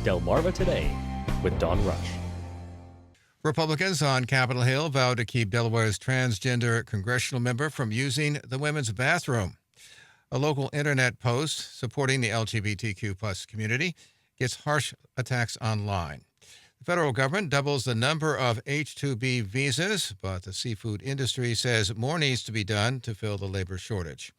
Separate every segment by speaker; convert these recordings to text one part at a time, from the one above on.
Speaker 1: Delmarva Today with Don Rush.
Speaker 2: Republicans on Capitol Hill vowed to keep Delaware's transgender congressional member from using the women's bathroom. A local internet post supporting the LGBTQ+ community gets harsh attacks online. The federal government doubles the number of H-2B visas, but the seafood industry says more needs to be done to fill the labor shortage.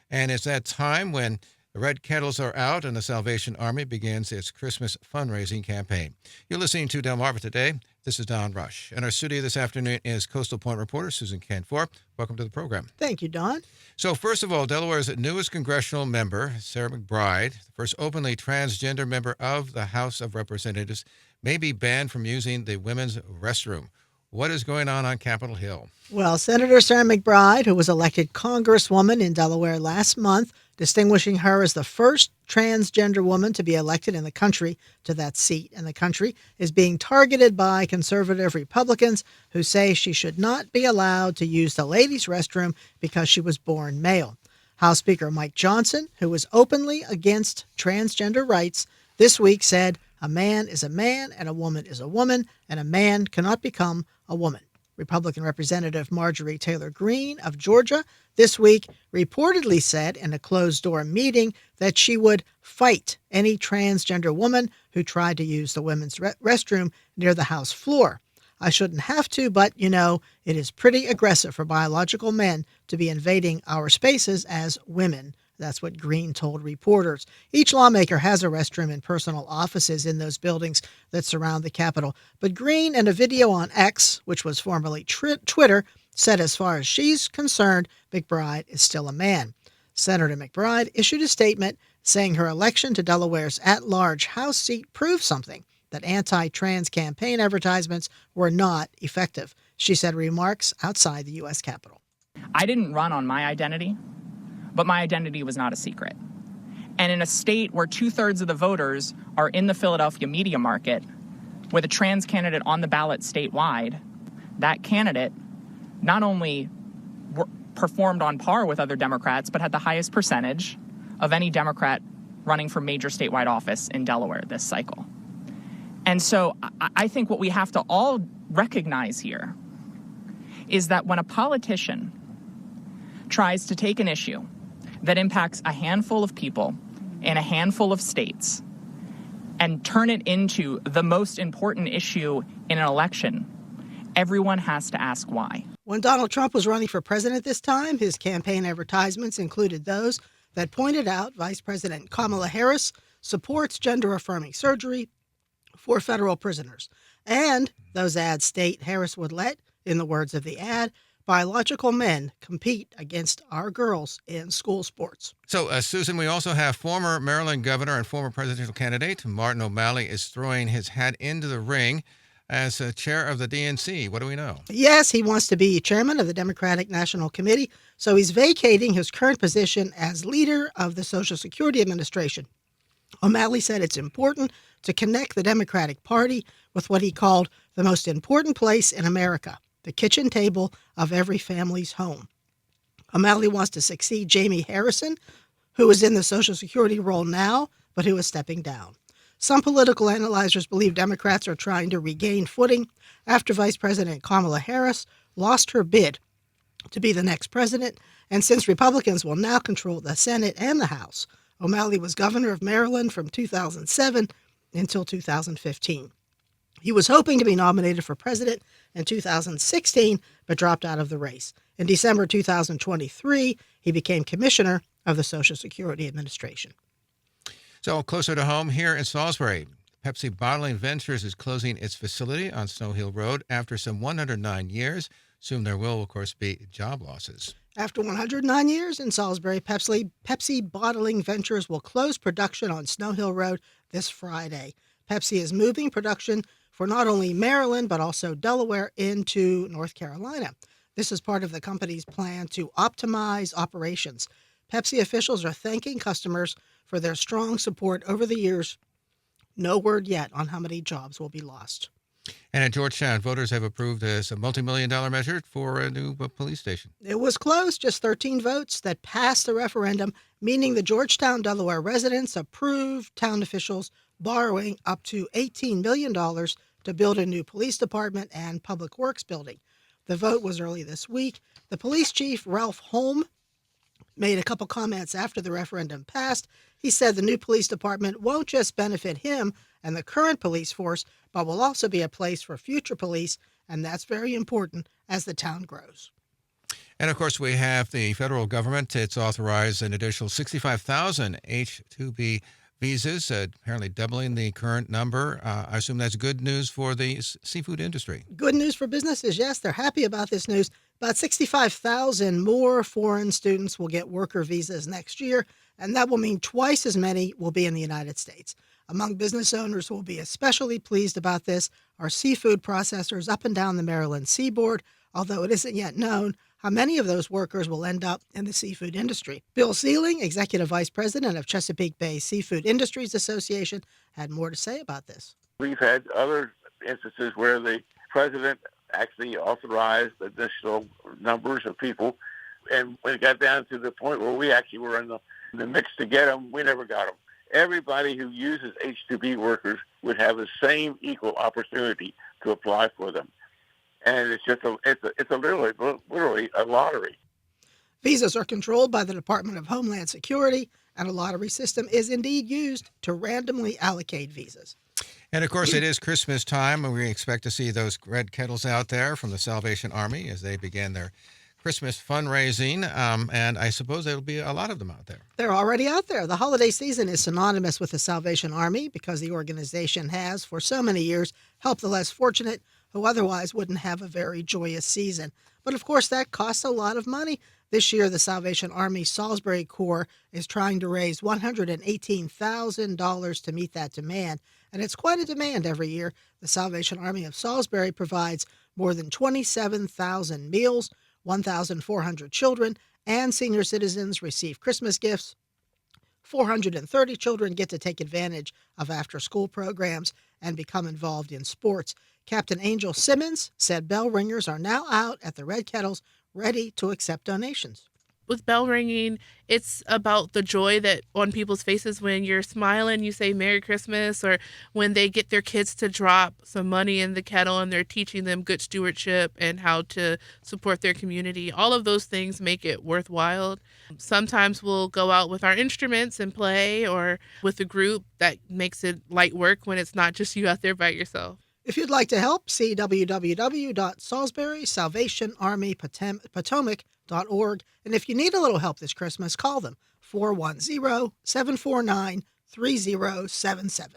Speaker 2: And it's that time when the red kettles are out and the Salvation Army begins its Christmas fundraising campaign. You're listening to Delmarva Today. This is Don Rush. And our studio this afternoon is Coastal Point reporter Susan Canfor. Welcome to the program.
Speaker 3: Thank you, Don.
Speaker 2: So first of all, Delaware's newest congressional member, Sarah McBride, the first openly transgender member of the House of Representatives, may be banned from using the women's restroom. What is going on Capitol Hill?
Speaker 3: Well, Senator Sarah McBride, who was elected Congresswoman in Delaware last month, distinguishing her as the first transgender woman to be elected in the country to that seat in the country, is being targeted by conservative Republicans who say she should not be allowed to use the ladies' restroom because she was born male. House Speaker Mike Johnson, who was openly against transgender rights, this week said, "A man is a man and a woman is a woman, and a man cannot become a woman." Republican Representative Marjorie Taylor Greene of Georgia this week reportedly said in a closed-door meeting that she would fight any transgender woman who tried to use the women's restroom near the House floor. "I shouldn't have to, but, it is pretty aggressive for biological men to be invading our spaces as women." That's what Greene told reporters. Each lawmaker has a restroom and personal offices in those buildings that surround the Capitol. But Greene, in a video on X, which was formerly Twitter, said as far as she's concerned, McBride is still a man. Senator McBride issued a statement saying her election to Delaware's at-large House seat proved something, that anti-trans campaign advertisements were not effective. She said remarks outside the U.S. Capitol.
Speaker 4: "I didn't run on my identity, but my identity was not a secret. And in a state where 2/3 of the voters are in the Philadelphia media market, with a trans candidate on the ballot statewide, that candidate not only performed on par with other Democrats, but had the highest percentage of any Democrat running for major statewide office in Delaware this cycle." And so I think what we have to all recognize here is that when a politician tries to take an issue that impacts a handful of people in a handful of states and turn it into the most important issue in an election, everyone has to ask why.
Speaker 3: When Donald Trump was running for president this time, his campaign advertisements included those that pointed out Vice President Kamala Harris supports gender-affirming surgery for federal prisoners. And those ads state Harris would let, in the words of the ad, biological men compete against our girls in school sports.
Speaker 2: So, Susan, we also have former Maryland governor and former presidential candidate Martin O'Malley is throwing his hat into the ring as chair of the DNC. What do we know?
Speaker 3: Yes, he wants to be chairman of the Democratic National Committee, so he's vacating his current position as leader of the Social Security Administration. O'Malley said it's important to connect the Democratic Party with what he called the most important place in America, the kitchen table of every family's home. O'Malley wants to succeed Jamie Harrison, who is in the Social Security role now, but who is stepping down. Some political analyzers believe Democrats are trying to regain footing after Vice President Kamala Harris lost her bid to be the next president, and since Republicans will now control the Senate and the House. O'Malley was governor of Maryland from 2007 until 2015. He was hoping to be nominated for president in 2016, but dropped out of the race. In December 2023, he became commissioner of the Social Security Administration.
Speaker 2: So closer to home here in Salisbury, Pepsi Bottling Ventures is closing its facility on Snow Hill Road after some 109 years. Soon there will, of course, be job losses.
Speaker 3: After 109 years in Salisbury, Pepsi Bottling Ventures will close production on Snow Hill Road this Friday. Pepsi is moving production for not only Maryland, but also Delaware into North Carolina. This is part of the company's plan to optimize operations. Pepsi officials are thanking customers for their strong support over the years. No word yet on how many jobs will be lost.
Speaker 2: And in Georgetown, voters have approved a multi-million-dollar measure for a new police station.
Speaker 3: It was close, just 13 votes that passed the referendum, meaning the Georgetown, Delaware residents approved town officials borrowing up to $18 million to build a new police department and public works building. The vote was early this week. The police chief, Ralph Holm, made a couple comments after the referendum passed. He said the new police department won't just benefit him and the current police force, but will also be a place for future police, and that's very important as the town grows.
Speaker 2: And, of course, we have the federal government. It's authorized an additional 65,000 H-2B visas, apparently doubling the current number. I assume that's good news for the seafood industry.
Speaker 3: Good news for businesses, yes. They're happy about this news. About 65,000 more foreign students will get worker visas next year, and that will mean twice as many will be in the United States. Among business owners who will be especially pleased about this are seafood processors up and down the Maryland seaboard, although it isn't yet known how many of those workers will end up in the seafood industry. Bill Sealing, Executive Vice President of Chesapeake Bay Seafood Industries Association, had more to say about this.
Speaker 5: We've had other instances where the president actually authorized additional numbers of people, and when it got down to the point where we actually were in the mix to get them, we never got them. Everybody who uses H-2B workers would have the same equal opportunity to apply for them. And it's just literally a lottery.
Speaker 3: Visas are controlled by the Department of Homeland Security, and a lottery system is indeed used to randomly allocate visas.
Speaker 2: And, of course, it is Christmas time, and we expect to see those red kettles out there from the Salvation Army as they begin their Christmas fundraising, and I suppose there will be a lot of them out there.
Speaker 3: They're already out there. The holiday season is synonymous with the Salvation Army because the organization has, for so many years, helped the less fortunate who otherwise wouldn't have a very joyous season. But, of course, that costs a lot of money. This year, the Salvation Army Salisbury Corps is trying to raise $118,000 to meet that demand, and it's quite a demand every year. The Salvation Army of Salisbury provides more than 27,000 meals, 1,400 children and senior citizens receive Christmas gifts. 430 children get to take advantage of after-school programs and become involved in sports. Captain Angel Simmons said bell ringers are now out at the Red Kettles, ready to accept donations.
Speaker 6: With bell ringing, it's about the joy that on people's faces when you're smiling, you say Merry Christmas, or when they get their kids to drop some money in the kettle and they're teaching them good stewardship and how to support their community. All of those things make it worthwhile. Sometimes we'll go out with our instruments and play, or with a group that makes it light work when it's not just you out there by yourself.
Speaker 3: If you'd like to help, see www.salisbury-salvation-army-potomac.org. And if you need a little help this Christmas, call them 410-749-3077.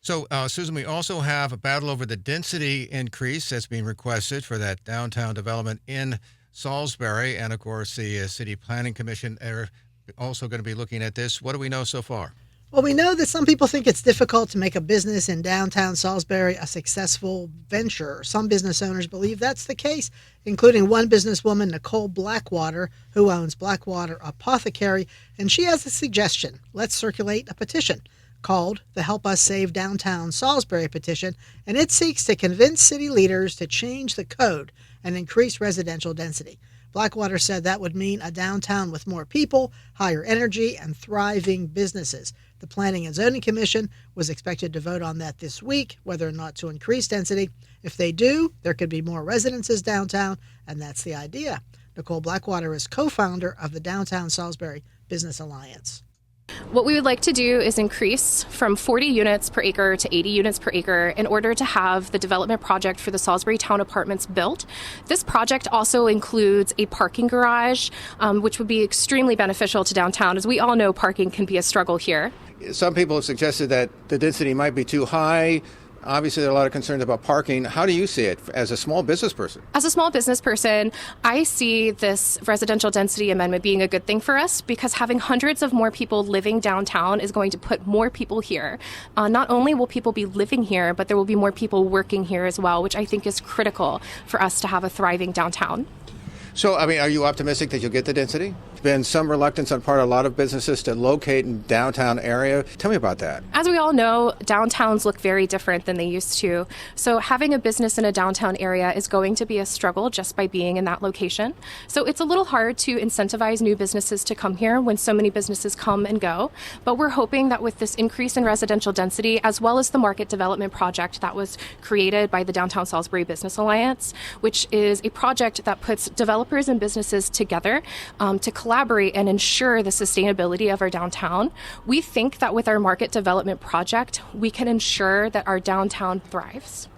Speaker 2: So, Susan, we also have a battle over the density increase that's being requested for that downtown development in Salisbury. And, of course, the City Planning Commission are also going to be looking at this. What do we know so far?
Speaker 3: Well, we know that some people think it's difficult to make a business in downtown Salisbury a successful venture. Some business owners believe that's the case, including one businesswoman, Nicole Blackwater, who owns Blackwater Apothecary, and she has a suggestion. Let's circulate a petition called the Help Us Save Downtown Salisbury petition, and it seeks to convince city leaders to change the code and increase residential density. Blackwater said that would mean a downtown with more people, higher energy, and thriving businesses. The Planning and Zoning Commission was expected to vote on that this week, whether or not to increase density. If they do, there could be more residences downtown, and that's the idea. Nicole Blackwater is co-founder of the Downtown Salisbury Business Alliance.
Speaker 7: What we would like to do is increase from 40 units per acre to 80 units per acre in order to have the development project for the Salisbury Town Apartments built. This project also includes a parking garage, which would be extremely beneficial to downtown. As we all know, parking can be a struggle here.
Speaker 2: Some people have suggested that the density might be too high. Obviously, there are a lot of concerns about parking. How do you see it as a small business person?
Speaker 7: As a small business person, I see this residential density amendment being a good thing for us because having hundreds of more people living downtown is going to put more people here. Not only will people be living here, but there will be more people working here as well, which I think is critical for us to have a thriving downtown.
Speaker 2: So, are you optimistic that you'll get the density? been some reluctance on part of a lot of businesses to locate in downtown area. Tell me about that.
Speaker 7: As we all know, downtowns look very different than they used to. So having a business in a downtown area is going to be a struggle just by being in that location. So it's a little hard to incentivize new businesses to come here when so many businesses come and go. But we're hoping that with this increase in residential density, as well as the market development project that was created by the Downtown Salisbury Business Alliance, which is a project that puts developers and businesses together to collaborate and ensure the sustainability of our downtown. We think that with our market development project, we can ensure that our downtown thrives.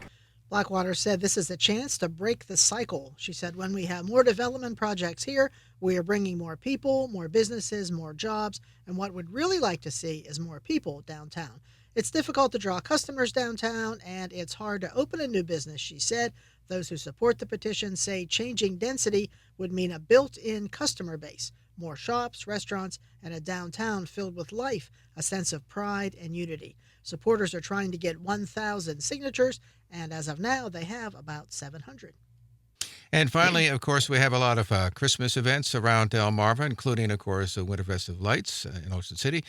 Speaker 3: Blackwater said this is a chance to break the cycle. She said, when we have more development projects here, we are bringing more people, more businesses, more jobs, and what we'd really like to see is more people downtown. It's difficult to draw customers downtown, and it's hard to open a new business, she said. Those who support the petition say changing density would mean a built-in customer base, more shops, restaurants, and a downtown filled with life, a sense of pride and unity. Supporters are trying to get 1,000 signatures, and as of now, they have about 700.
Speaker 2: And finally, of course, we have a lot of Christmas events around Delmarva, including, of course, the Winterfest of Lights in Ocean City.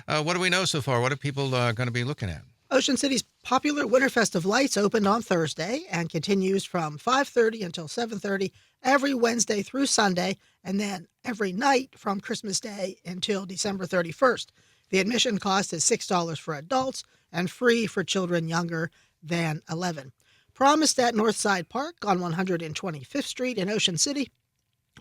Speaker 2: What do we know so far? What are people going to be looking at?
Speaker 3: Ocean City's popular Winterfest of Lights opened on Thursday and continues from 5:30 until 7:30 every Wednesday through Sunday, and then every night from Christmas Day until December 31st. The admission cost is $6 for adults and free for children younger than 11. Promised at Northside Park on 125th Street in Ocean City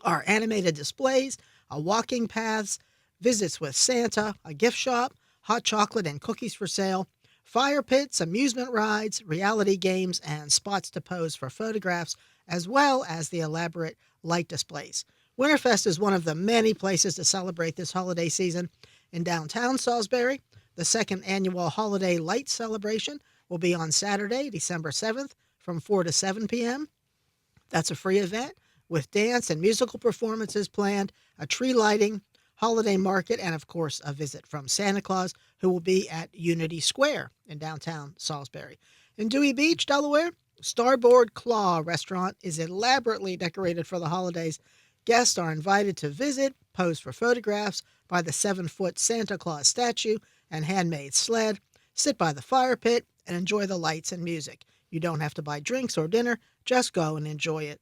Speaker 3: are animated displays, walking paths, visits with Santa, a gift shop, hot chocolate and cookies for sale, fire pits, amusement rides, reality games, and spots to pose for photographs, as well as the elaborate light displays. Winterfest is one of the many places to celebrate this holiday season. In downtown Salisbury, the second annual Holiday Light Celebration will be on Saturday, December 7th from 4 to 7 p.m. That's a free event with dance and musical performances planned, a tree lighting, holiday market, and of course a visit from Santa Claus, who will be at Unity Square in downtown Salisbury. In Dewey Beach, Delaware, Starboard Claw restaurant is elaborately decorated for the holidays. Guests are invited to visit, pose for photographs by the 7-foot Santa Claus statue and handmade sled, sit by the fire pit, and enjoy the lights and music. You don't have to buy drinks or dinner, just go and enjoy it.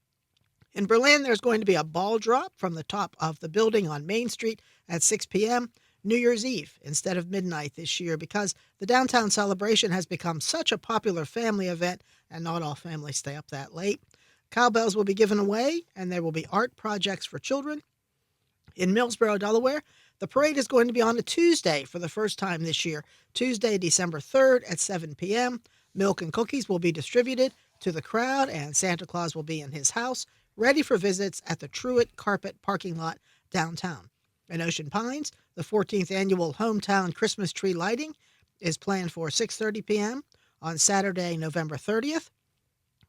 Speaker 3: In Berlin, there's going to be a ball drop from the top of the building on Main Street at 6 p.m. New Year's Eve instead of midnight this year because the downtown celebration has become such a popular family event and not all families stay up that late. Cowbells will be given away and there will be art projects for children. In Millsboro, Delaware, the parade is going to be on a Tuesday for the first time this year, Tuesday, December 3rd at 7 p.m. Milk and cookies will be distributed to the crowd and Santa Claus will be in his house, ready for visits at the Truett Carpet parking lot downtown. In Ocean Pines, the 14th annual Hometown Christmas Tree Lighting is planned for 6:30 p.m. on Saturday, November 30th.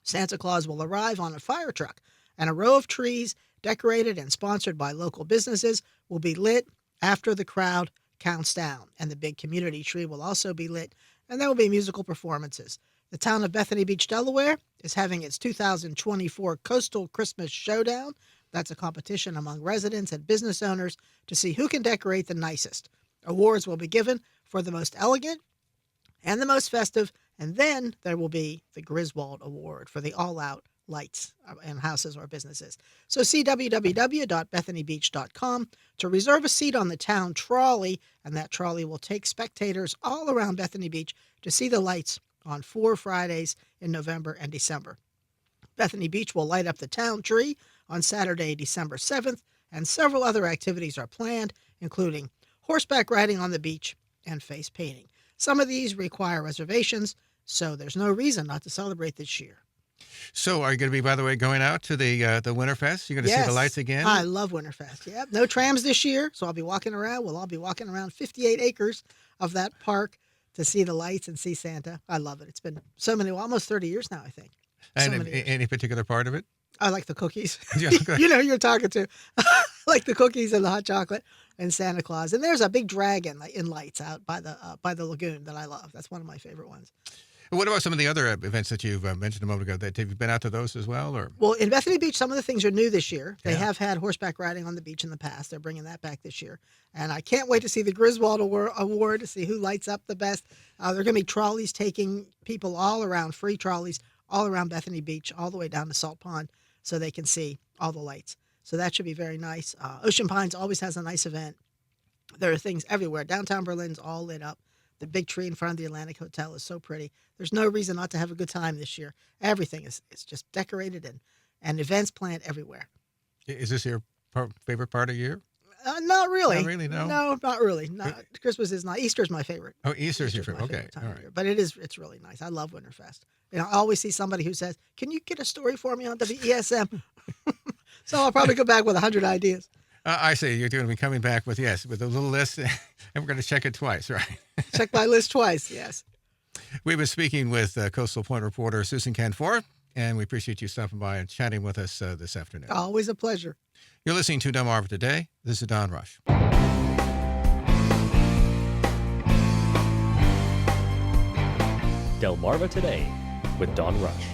Speaker 3: Santa Claus will arrive on a fire truck, and a row of trees decorated and sponsored by local businesses will be lit after the crowd counts down, and the big community tree will also be lit, and there will be musical performances. The town of Bethany Beach, Delaware, is having its 2024 Coastal Christmas Showdown. That's a competition among residents and business owners to see who can decorate the nicest. Awards will be given for the most elegant and the most festive, and then there will be the Griswold Award for the all-out lights in houses or businesses. So see www.bethanybeach.com to reserve a seat on the town trolley, and that trolley will take spectators all around Bethany Beach to see the lights on 4 Fridays in November and December. Bethany Beach will light up the town tree on Saturday, December 7th, and several other activities are planned, including horseback riding on the beach and face painting. Some of these require reservations, so there's no reason not to celebrate this year.
Speaker 2: So are you going to be, by the way, going out to the Winterfest? You're going to see the lights again?
Speaker 3: I love Winterfest. Yeah, no trams this year, so I'll be walking around. We'll all be walking around 58 acres of that park to see the lights and see Santa. I love it. It's been almost 30 years now, I think.
Speaker 2: And any particular part of it?
Speaker 3: I like the cookies.
Speaker 2: Yeah,
Speaker 3: You know who you're talking to. I like the cookies and the hot chocolate and Santa Claus. And there's a big dragon in lights out by the lagoon that I love. That's one of my favorite ones.
Speaker 2: What about some of the other events that you've mentioned a moment ago? Have you been out to those as well? Or
Speaker 3: Well, in Bethany Beach, some of the things are new this year. They
Speaker 2: Yeah.
Speaker 3: have had horseback riding on the beach in the past. They're bringing that back this year. And I can't wait to see the Griswold Award to see who lights up the best. There are going to be trolleys taking people all around, free trolleys, all around Bethany Beach, all the way down to Salt Pond so they can see all the lights. So that should be very nice. Ocean Pines always has a nice event. There are things everywhere. Downtown Berlin's all lit up. The big tree in front of the Atlantic Hotel is so pretty. There's no reason not to have a good time this year. Everything is just decorated and events planned everywhere.
Speaker 2: is this your favorite part of the year?
Speaker 3: Not really.
Speaker 2: Not really, no?
Speaker 3: No, not really. Not, Christmas is not. Easter's my favorite.
Speaker 2: Oh, Easter's your
Speaker 3: Easter's my
Speaker 2: favorite. Okay,
Speaker 3: favorite time
Speaker 2: all
Speaker 3: of
Speaker 2: right.
Speaker 3: year. But it's really nice. I love Winterfest. You know, I always see somebody who says, "Can you get a story for me on WESM?" So I'll probably go back with 100 ideas.
Speaker 2: I see. You're going to be coming back with a little list, and we're going to check it twice, right?
Speaker 3: Check my list twice. Yes.
Speaker 2: We've been speaking with Coastal Point reporter Susan Canfor, and we appreciate you stopping by and chatting with us this afternoon.
Speaker 3: Always a pleasure.
Speaker 2: You're listening to Delmarva Today. This is Don Rush.
Speaker 1: Delmarva Today with Don Rush.